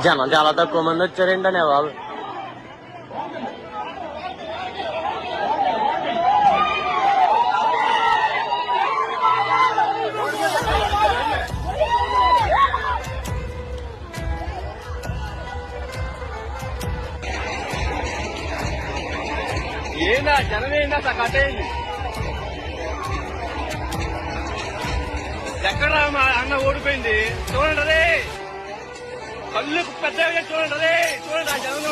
జనం చాలా తక్కువ మంది వచ్చారేంటనే బాబు. ఏందా జనం ఏందా కట్టేయండి. ఎక్కడ మా అన్న ఓడిపోయింది చూడండి, అదే కళ్ళు పెద్ద చూడండి, అదే చూడండి ఆ జనం